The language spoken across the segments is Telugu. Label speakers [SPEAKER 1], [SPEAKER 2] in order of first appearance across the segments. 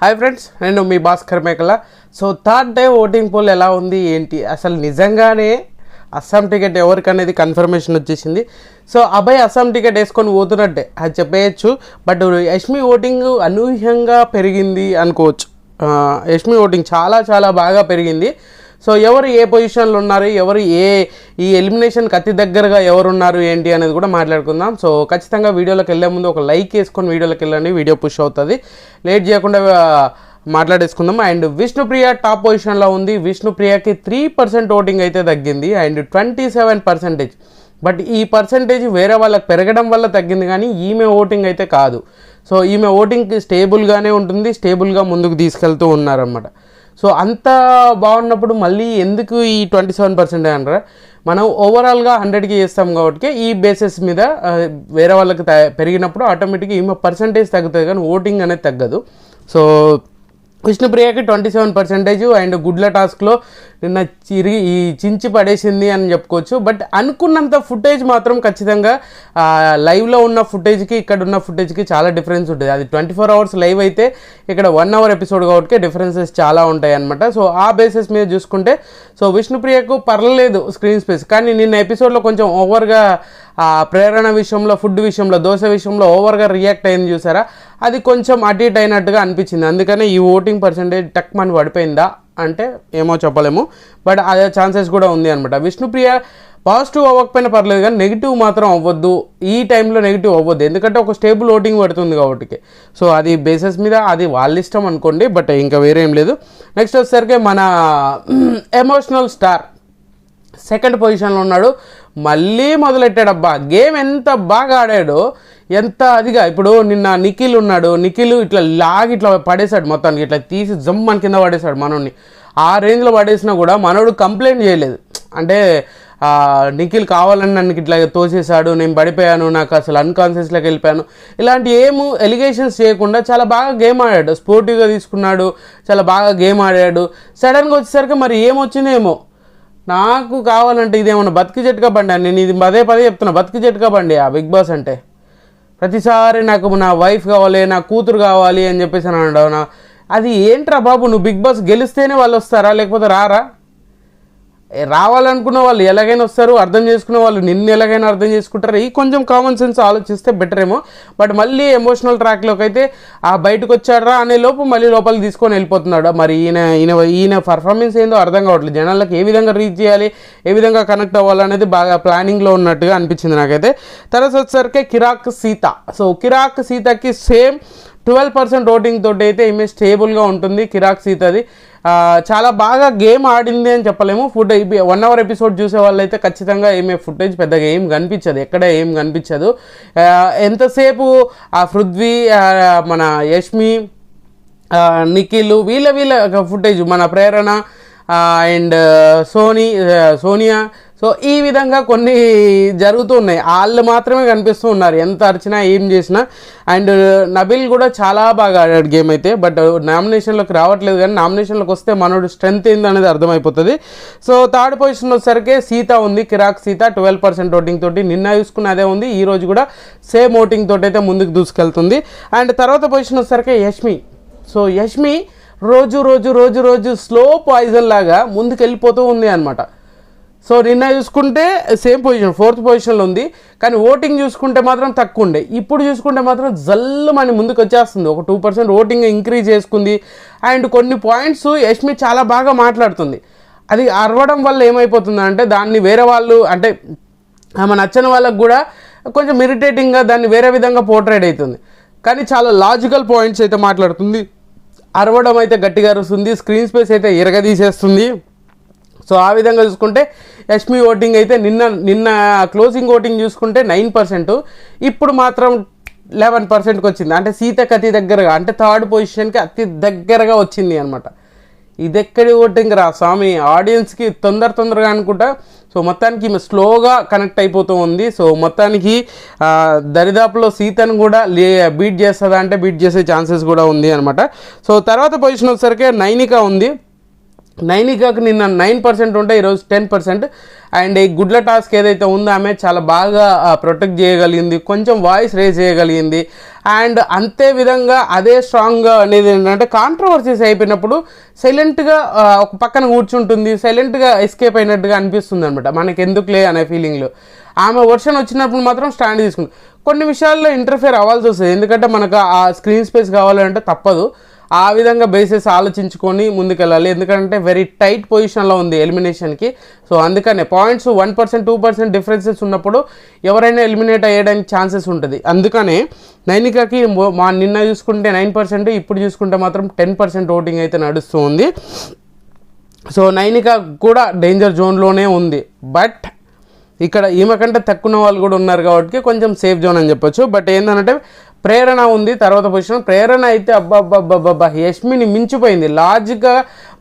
[SPEAKER 1] హాయ్ ఫ్రెండ్స్, నేను మీ భాస్కర్ మేకల. So third day voting poll ఎలా ఉంది ఏంటి, అసలు నిజంగానే అస్సాం టికెట్ ఎవరికనేది కన్ఫర్మేషన్ వచ్చేసింది. సో అబ్బాయి అస్సాం టికెట్ వేసుకొని పోతున్నట్టే అది చెప్పేయచ్చు. బట్ యష్మి ఓటింగ్ అనూహ్యంగా పెరిగింది అనుకోవచ్చు. యష్మి ఓటింగ్ చాలా చాలా బాగా పెరిగింది. సో ఎవరు ఏ పొజిషన్లో ఉన్నారు, ఎవరు ఈ ఎలిమినేషన్కి అతి దగ్గరగా ఎవరున్నారు ఏంటి అనేది కూడా మాట్లాడుకుందాం. సో ఖచ్చితంగా వీడియోలోకి వెళ్ళే ముందు ఒక లైక్ వేసుకొని వీడియోలోకి వెళ్ళండి, వీడియో పుష్ అవుతుంది. లేట్ చేయకుండా మాట్లాడేసుకుందాం. అండ్ విష్ణుప్రియ టాప్ పొజిషన్లో ఉంది. విష్ణుప్రియకి 3% ఓటింగ్ అయితే తగ్గింది అండ్ 27%. బట్ ఈ పర్సంటేజ్ వేరే వాళ్ళకి పెరగడం వల్ల తగ్గింది, కానీ ఈమె ఓటింగ్ అయితే కాదు. సో ఈమె ఓటింగ్కి స్టేబుల్గానే ఉంటుంది, స్టేబుల్గా ముందుకు తీసుకెళ్తూ ఉన్నారన్నమాట. సో అంత బాగున్నప్పుడు మళ్ళీ ఎందుకు ఈ 27% అంటారా? మనం ఓవరాల్గా 100కి చేస్తాం కాబట్టి ఈ బేసిస్ మీద వేరే వాళ్ళకి పెరిగినప్పుడు ఆటోమేటిక్గా ఈమె పర్సంటేజ్ తగ్గుతుంది, కానీ ఓటింగ్ అనేది తగ్గదు. సో విష్ణుప్రియకి 27% అండ్ గుడ్ల టాస్క్లో నిన్న చించి పడేసింది అని చెప్పుకోవచ్చు. బట్ అనుకున్నంత ఫుటేజ్ మాత్రం ఖచ్చితంగా లైవ్లో ఉన్న ఫుటేజ్కి ఇక్కడ ఉన్న ఫుటేజ్కి చాలా డిఫరెన్స్ ఉంటుంది. అది 24 అవర్స్ లైవ్ అయితే ఇక్కడ 1 అవర్ ఎపిసోడ్ కాబట్టి డిఫరెన్సెస్ చాలా ఉంటాయి అనమాట. సో ఆ బేసిస్ మీద చూసుకుంటే సో విష్ణుప్రియకు పర్లేదు స్క్రీన్ స్పేస్, కానీ నిన్న ఎపిసోడ్లో కొంచెం ఓవర్గా ప్రేరణ విషయంలో, ఫుడ్ విషయంలో, దోశ విషయంలో ఓవర్గా రియాక్ట్ అయింది చూసారా, అది కొంచెం అటు ఇటు అయినట్టుగా అనిపించింది. అందుకనే ఈ ఓటింగ్ పర్సంటేజ్ టక్ మని పడిపోయిందా అంటే ఏమో చెప్పలేము, బట్ అదే ఛాన్సెస్ కూడా ఉంది అనమాట. విష్ణుప్రియ పాజిటివ్ అవ్వకపోయినా పర్లేదు, కానీ నెగిటివ్ మాత్రం అవ్వద్దు. ఈ టైంలో నెగిటివ్ అవ్వద్దు, ఎందుకంటే ఒక స్టేబుల్ ఓటింగ్ పడుతుంది కాబట్టి. సో అది బేసిస్ మీద అది వాళ్ళ ఇష్టం అనుకోండి, బట్ ఇంకా వేరే ఏం లేదు. నెక్స్ట్ వచ్చేసరికి మన ఎమోషనల్ స్టార్ సెకండ్ పొజిషన్లో ఉన్నాడు. మళ్ళీ మొదలెట్టాడబ్బా, గేమ్ ఎంత బాగా ఆడాడో, ఎంత అదిగా. ఇప్పుడు నిన్న నిఖిల్ ఉన్నాడు, నిఖిల్ ఇట్లా లాగి ఇట్లా పడేశాడు, మొత్తానికి ఇట్లా తీసి జమ్మని కింద పడేశాడు మనోడిని. ఆ రేంజ్లో పడేసినా కూడా మనోడు కంప్లైంట్ చేయలేదు. అంటే నిఖిల్ కావాలని నన్ను ఇట్లా తోసేశాడు, నేను పడిపోయాను, నాకు అసలు అన్కాన్షియస్లోకి వెళ్ళిపోయాను, ఇలాంటి ఏము ఎలిగేషన్స్ చేయకుండా చాలా బాగా గేమ్ ఆడాడు, స్పోర్టివ్గా తీసుకున్నాడు, చాలా బాగా గేమ్ ఆడాడు. సడన్గా వచ్చేసరికి మరి ఏమొచ్చిందేమో, నాకు కావాలంటే ఇదేమన్నా బతికి జట్కా బండి అని నేను ఇది పదే చెప్తున్నా, బతికి జట్కా బండి ఆ బిగ్ బాస్ అంటే. ప్రతిసారి నాకు నా వైఫ్ కావాలి, నా కూతురు కావాలి అని చెప్పేసి అని అన్నాడు. అది ఏంట్రా బాబు, నువ్వు బిగ్ బాస్ గెలిస్తేనే వాళ్ళు వస్తారా, లేకపోతే రారా? రావాలనుకున్న వాళ్ళు ఎలాగైనా వస్తారు, అర్థం చేసుకున్న వాళ్ళు నిన్ను ఎలాగైనా అర్థం చేసుకుంటారు. ఈ కొంచెం కామన్ సెన్స్ ఆలోచిస్తే బెటర్ ఏమో. బట్ మళ్ళీ ఎమోషనల్ ట్రాక్లోకి అయితే బయటకు వచ్చాడరా అనే లోపు మళ్ళీ లోపలికి తీసుకొని వెళ్ళిపోతున్నాడు. మరి ఈయన పర్ఫార్మెన్స్ ఏందో అర్థం కావట్లేదు. జనాలకు ఏ విధంగా రీచ్ చేయాలి, ఏ విధంగా కనెక్ట్ అవ్వాలనేది బాగా ప్లానింగ్లో ఉన్నట్టుగా అనిపించింది నాకైతే. తర్వాత వచ్చేసరికి కిరాక్ సీత. సో కిరాక్ సీతకి సేమ్ 12% ఓటింగ్ తోటి అయితే ఈమె స్టేబుల్గా ఉంటుంది. కిరాక్ సీతది చాలా బాగా గేమ్ ఆడింది అని చెప్పలేము. 1 అవర్ ఎపిసోడ్ చూసే వాళ్ళు అయితే ఖచ్చితంగా ఏమే ఫుటేజ్ పెద్దగా ఏం కనిపించదు, ఎక్కడ ఏం కనిపించదు. ఎంతసేపు పృథ్వీ, మన యష్మి, నిఖిల్ వీళ్ళ ఫుటేజ్, మన ప్రేరణ అండ్ సోనియా, సో ఈ విధంగా కొన్ని జరుగుతూ ఉన్నాయి. వాళ్ళు మాత్రమే కనిపిస్తూ ఉన్నారు, ఎంత అరిచినా ఏం చేసినా. అండ్ నబిల్ కూడా చాలా బాగా ఆడాడు గేమ్ అయితే, బట్ నామినేషన్లోకి రావట్లేదు, కానీ నామినేషన్లోకి వస్తే మనోడు స్ట్రెంత్ ఏందనేది అర్థమైపోతుంది. సో థర్డ్ పొజిషన్ వచ్చేసరికి సీత ఉంది, కిరాక్ సీత 12% ఓటింగ్ తోటి. నిన్న చూసుకున్న అదే ఉంది, ఈ రోజు కూడా సేమ్ ఓటింగ్ తోటి అయితే ముందుకు దూసుకెళ్తుంది. అండ్ తర్వాత పొజిషన్ వచ్చేసరికి యష్మి. సో యష్మి రోజు స్లో పాయిజన్ లాగా ముందుకు వెళ్ళిపోతూ ఉంది అనమాట. సో నిన్న చూసుకుంటే సేమ్ పొజిషన్ 4th పొజిషన్లో ఉంది, కానీ ఓటింగ్ చూసుకుంటే మాత్రం తక్కువ ఉండే. ఇప్పుడు చూసుకుంటే మాత్రం జల్లుమని ముందుకు వచ్చేస్తుంది, ఒక 2% ఓటింగ్ ఇంక్రీజ్ చేసుకుంది. అండ్ కొన్ని పాయింట్స్ యష్మి చాలా బాగా మాట్లాడుతుంది. అది అరవడం వల్ల ఏమైపోతుంది అంటే దాన్ని వేరే వాళ్ళు, అంటే ఆమె నచ్చని వాళ్ళకు కూడా కొంచెం ఇరిటేటింగ్గా దాన్ని వేరే విధంగా పోర్ట్రేట్ అవుతుంది. కానీ చాలా లాజికల్ పాయింట్స్ అయితే మాట్లాడుతుంది, అరవడం అయితే గట్టిగా అరుస్తుంది, స్క్రీన్ స్పేస్ అయితే ఇరగదీసేస్తుంది. సో ఆ విధంగా చూసుకుంటే యష్మి ఓటింగ్ అయితే నిన్న క్లోజింగ్ ఓటింగ్ చూసుకుంటే 9%, ఇప్పుడు మాత్రం 11%కి వచ్చింది. అంటే సీతకి అతి దగ్గరగా, అంటే థర్డ్ పొజిషన్కి అతి దగ్గరగా వచ్చింది అనమాట. ఇదెక్కడి ఓటింగ్ రా స్వామి, ఆడియన్స్కి తొందరగా అనుకుంటా. సో మొత్తానికి ఈమె స్లోగా కనెక్ట్ అయిపోతూ ఉంది. సో మొత్తానికి దరిదాపులో సీతను కూడా బీట్ చేస్తుందా అంటే బీట్ చేసే ఛాన్సెస్ కూడా ఉంది అనమాట. సో తర్వాత పొజిషన్ వచ్చేసరికి నైనిక ఉంది. నైనికాకు నిన్న 9% ఉంటే ఈరోజు 10%. అండ్ ఈ గుడ్ల టాస్క్ ఏదైతే ఉందో ఆమె చాలా బాగా ప్రొటెక్ట్ చేయగలిగింది, కొంచెం వాయిస్ రేజ్ చేయగలిగింది. అండ్ అంతే విధంగా అదే స్ట్రాంగ్గా అనేది ఏంటంటే కాంట్రవర్సీస్ అయిపోయినప్పుడు సైలెంట్గా ఒక పక్కన కూర్చుంటుంది, సైలెంట్గా ఎస్కేప్ అయినట్టుగా అనిపిస్తుంది అనమాట, మనకి ఎందుకులే అనే ఫీలింగ్లో. ఆమె వర్షన్ వచ్చినప్పుడు మాత్రం స్టాండ్ తీసుకుంది. కొన్ని విషయాల్లో ఇంటర్ఫియర్ అవ్వాల్సి వస్తుంది, ఎందుకంటే మనకు ఆ స్క్రీన్ స్పేస్ కావాలంటే తప్పదు. ఆ విధంగా బేసెస్ ఆలోచించుకొని ముందుకెళ్ళాలి, ఎందుకంటే వెరీ టైట్ పొజిషన్లో ఉంది ఎలిమినేషన్కి. సో అందుకనే పాయింట్స్ 1% 2% డిఫరెన్సెస్ ఉన్నప్పుడు ఎవరైనా ఎలిమినేట్ అయ్యడానికి ఛాన్సెస్ ఉంటుంది. అందుకనే నైనికాకి నిన్న చూసుకుంటే 9%, ఇప్పుడు చూసుకుంటే మాత్రం 10% ఓటింగ్ అయితే నడుస్తూ ఉంది. సో నైనికా కూడా డేంజర్ జోన్లోనే ఉంది. బట్ ఇక్కడ ఈమె కంటే తక్కువ వాళ్ళు కూడా ఉన్నారు కాబట్టి కొంచెం సేఫ్ జోన్ అని చెప్పొచ్చు. బట్ ఏంటంటే ప్రేరణ ఉంది తర్వాత పొజిషన్. ప్రేరణ అయితే అబ్బాబ్బాబ్బాబ్బా యష్మిని మించిపోయింది. లాజిక్గా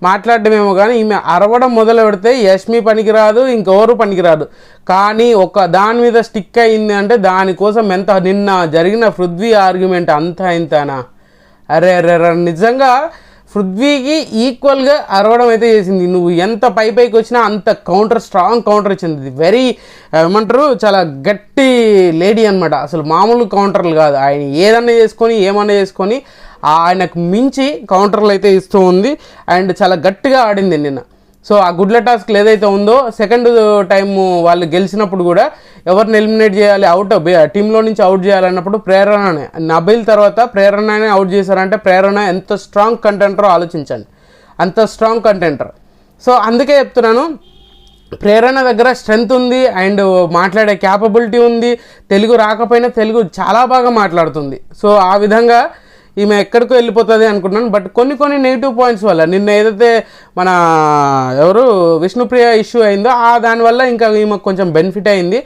[SPEAKER 1] మాట్లాడటమేమో కానీ ఈమె అరవడం మొదలు పెడితే యష్మి పనికిరాదు, ఇంకెవరు పనికిరాదు. కానీ ఒక దాని మీద స్టిక్ అయింది అంటే దానికోసం ఎంత నిన్న జరిగిన పృథ్వీ ఆర్గ్యుమెంట్ అంతా ఇంతనా, అరే నిజంగా పృథ్వీకి ఈక్వల్గా అరవడం అయితే చేసింది. నువ్వు ఎంత పైకి వచ్చినా అంత కౌంటర్, స్ట్రాంగ్ కౌంటర్ ఇచ్చింది. వెరీ ఏమంటారు, చాలా గట్టి లేడీ అనమాట, అసలు మామూలు కౌంటర్లు కాదు. ఆయన ఏమన్నా చేసుకొని ఆయనకు మించి కౌంటర్లు అయితే ఇస్తూ ఉంది. అండ్ చాలా గట్టిగా ఆడింది నిన్న. సో ఆ గుడ్ల టాస్క్లు ఏదైతే ఉందో సెకండ్ టైం వాళ్ళు గెలిచినప్పుడు కూడా ఎవరిని ఎలిమినేట్ చేయాలి, టీంలో నుంచి అవుట్ చేయాలన్నప్పుడు ప్రేరణనే, నబీల్ తర్వాత ప్రేరణనే అవుట్ చేశారంటే ప్రేరణ ఎంత స్ట్రాంగ్ కంటెంటరో ఆలోచించండి, అంత స్ట్రాంగ్ కంటెంటర్. సో అందుకే చెప్తున్నాను, ప్రేరణ దగ్గర స్ట్రెంగ్త్ ఉంది అండ్ మాట్లాడే క్యాపబిలిటీ ఉంది. తెలుగు రాకపోయినా తెలుగు చాలా బాగా మాట్లాడుతుంది. సో ఆ విధంగా ఈమె ఎక్కడికో వెళ్ళిపోతుంది అనుకున్నాను. బట్ కొన్ని నెగిటివ్ పాయింట్స్ వల్ల నిన్న ఏదైతే మన విష్ణుప్రియ ఇష్యూ అయిందో దానివల్ల ఇంకా ఈమెకు కొంచెం బెనిఫిట్ అయింది.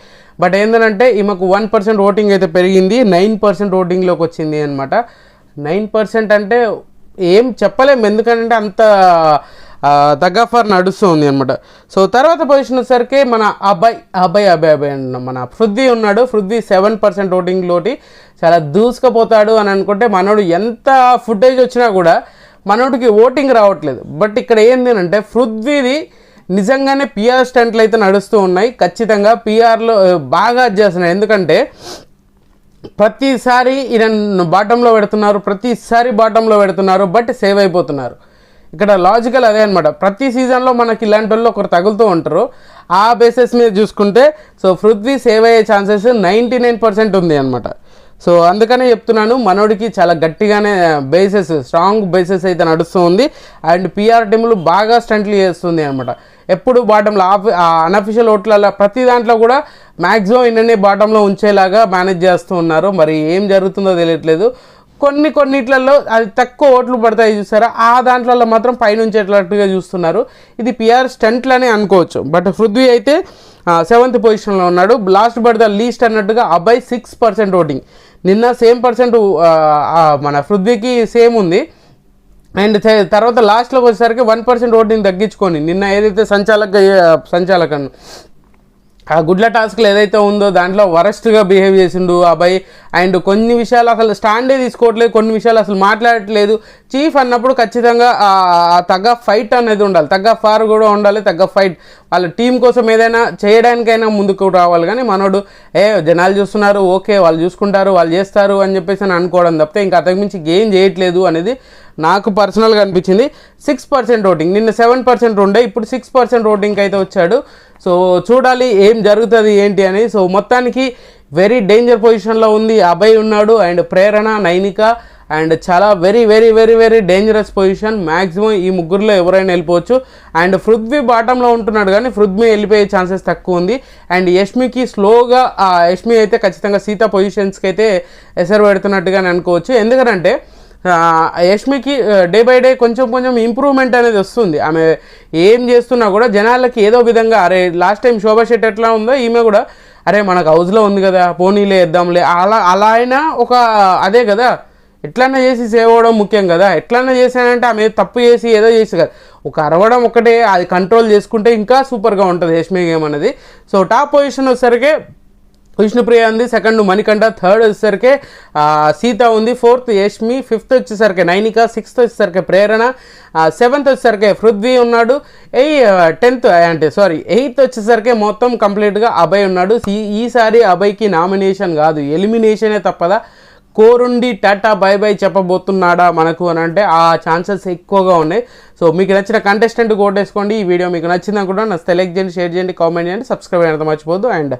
[SPEAKER 1] బట్ ఏంటంటే ఈమెకు 1% ఓటింగ్ అయితే పెరిగింది, 9% ఓటింగ్లోకి వచ్చింది అనమాట. 9% అంటే ఏం చెప్పలేము, ఎందుకంటే అంత తగ్గఫర్ నడుస్తుంది అనమాట. సో తర్వాత పొజిషన్ వచ్చేసరికి మన అబ్బాయి అన్న మన పృథ్వీ ఉన్నాడు. పృథ్వీ 7% ఓటింగ్లోటి చాలా దూసుకుపోతాడు అని అనుకుంటే మనోడు ఎంత ఫుటేజ్ వచ్చినా కూడా మనోడికి ఓటింగ్ రావట్లేదు. బట్ ఇక్కడ ఏంది అంటే పృథ్వీది నిజంగానే పిఆర్ స్టంట్లు అయితే నడుస్తూ ఉన్నాయి. ఖచ్చితంగా పిఆర్లో బాగా చేస్తున్నాయి, ఎందుకంటే ప్రతిసారి ఈయన బాటంలో పెడుతున్నారు, బట్ సేవ్ అయిపోతున్నారు. ఇక్కడ లాజికల్ అదే అనమాట. ప్రతి సీజన్లో మనకి ఇలాంటి వాళ్ళు ఒకరు తగులుతూ ఉంటారు. ఆ బేసిస్ మీద చూసుకుంటే సో పృథ్వీ సేవ్ అయ్యే ఛాన్సెస్ 99% ఉంది అనమాట. సో అందుకనే చెప్తున్నాను, మనోడికి చాలా గట్టిగానే స్ట్రాంగ్ బేసెస్ అయితే నడుస్తూ ఉంది. అండ్ పిఆర్ టీములు బాగా స్టంట్లు చేస్తుంది అనమాట. ఎప్పుడు బాటంలో అన్అఫిషియల్ ఓట్ల ప్రతి దాంట్లో కూడా మ్యాక్సిమం ఇన్ననే బాటంలో ఉంచేలాగా మేనేజ్ చేస్తూ ఉన్నారు. మరి ఏం జరుగుతుందో తెలియట్లేదు. కొన్నిట్లలో అది తక్కువ ఓట్లు పడతాయి చూసారా, ఆ దాంట్లో మాత్రం పైనుంచి ఎట్లట్టుగా చూస్తున్నారు. ఇది పిఆర్ స్టంట్లనే అనుకోవచ్చు. బట్ పృథ్వీ అయితే 7th పొజిషన్లో ఉన్నాడు. లాస్ట్ బట్ ద లీస్ట్ అన్నట్టుగా అబ్బాయి 6% ఓటింగ్. నిన్న సేమ్ పర్సెంట్ మన పృథ్వీకి సేమ్ ఉంది. అండ్ తర్వాత లాస్ట్లోకి వచ్చేసరికి 1% ఓటింగ్ తగ్గించుకొని నిన్న ఏదైతే సంచాలకను ఆ గుడ్ల టాస్క్లు ఏదైతే ఉందో దాంట్లో వరస్ట్గా బిహేవ్ చేసిండు అబ్బాయి. అండ్ కొన్ని విషయాలు అసలు స్టాండే తీసుకోవట్లేదు, కొన్ని విషయాలు అసలు మాట్లాడట్లేదు. చీఫ్ అన్నప్పుడు ఖచ్చితంగా తగ్గ ఫైట్ అనేది ఉండాలి, తగ్గ ఫార్ కూడా ఉండాలి, తగ్గ ఫైట్. వాళ్ళ టీం కోసం ఏదైనా చేయడానికైనా ముందుకు రావాలి. కానీ మనోడు జనాలు చూస్తున్నారు, ఓకే వాళ్ళు చూసుకుంటారు, వాళ్ళు చేస్తారు అని చెప్పేసి అని అనుకోవడం తప్పితే ఇంకా అంతకుమించి ఏం చేయట్లేదు అనేది నాకు పర్సనల్గా అనిపించింది. 6% ఓటింగ్, నిన్న 7% ఉండే, ఇప్పుడు 6% ఓటింగ్కి అయితే వచ్చాడు. సో చూడాలి ఏం జరుగుతుంది ఏంటి అని. సో మొత్తానికి వెరీ డేంజర్ పొజిషన్లో ఉంది అభయ్ ఉన్నాడు, అండ్ ప్రేరణ, నైనిక, అండ్ చాలా very very very very dangerous position. Maximum ఈ ముగ్గురులో ఎవరైనా వెళ్ళిపోవచ్చు. అండ్ పృథ్వీ బాటంలో ఉంటున్నాడు, కానీ పృథ్వీ వెళ్ళిపోయే ఛాన్సెస్ తక్కువ ఉంది. అండ్ యష్మికి స్లోగా యష్మి అయితే ఖచ్చితంగా సీతా పొజిషన్స్కి అయితే ఎసరు పెడుతున్నట్టుగానే అనుకోవచ్చు. ఎందుకంటే యష్మికి డే బై డే కొంచెం ఇంప్రూవ్మెంట్ అనేది వస్తుంది. ఆమె ఏం చేస్తున్నా కూడా జనాలకి ఏదో విధంగా అరే లాస్ట్ టైం శోభా శెట్టి ఎట్లా ఉందో ఈమె కూడా అరే మనకు హౌస్లో ఉంది కదా పోనీలే వేద్దాంలే అలా అయినా ఒక అదే కదా, ఎట్లన్నా చేసి సేవ్ అవ్వడం ముఖ్యం కదా. ఎట్లన్నా చేశానంటే ఆమె తప్పు చేసి ఏదో చేసి కదా, ఒక అరవడం ఒకటే, అది కంట్రోల్ చేసుకుంటే ఇంకా సూపర్గా ఉంటుంది యష్మి గేమ్ అనేది. సో టాప్ పొజిషన్ వచ్చేసరికి విష్ణుప్రియ ఉంది, సెకండ్ మణికంఠ, థర్డ్ వచ్చేసరికి సీత ఉంది, ఫోర్త్ యష్మి, ఫిఫ్త్ వచ్చేసరికి నైనిక, సిక్స్త్ వచ్చేసరికి ప్రేరణ, సెవెంత్ వచ్చేసరికి పృథ్వీ ఉన్నాడు, ఎయిత్ వచ్చేసరికి మొత్తం కంప్లీట్గా అభయ్ ఉన్నాడు. ఈసారి అభయ్కి నామినేషన్ కాదు, ఎలిమినేషనే తప్పదా. కోరుండి టాటా బై బై చెప్పబోతున్నాడా మనకు అని అంటే ఆ ఛాన్సెస్ ఎక్కువగా ఉన్నాయి. సో మీకు నచ్చిన కంటెస్టెంట్ ఓటేసుకోండి. ఈ వీడియో మీకు నచ్చింది అనుకుంటున్నాను. నచ్చితే లైక్ చేయండి, షేర్ చేయండి, కామెంట్ చేయండి, సబ్స్క్రైబ్ చేయడం మర్చిపోద్దు. అండ్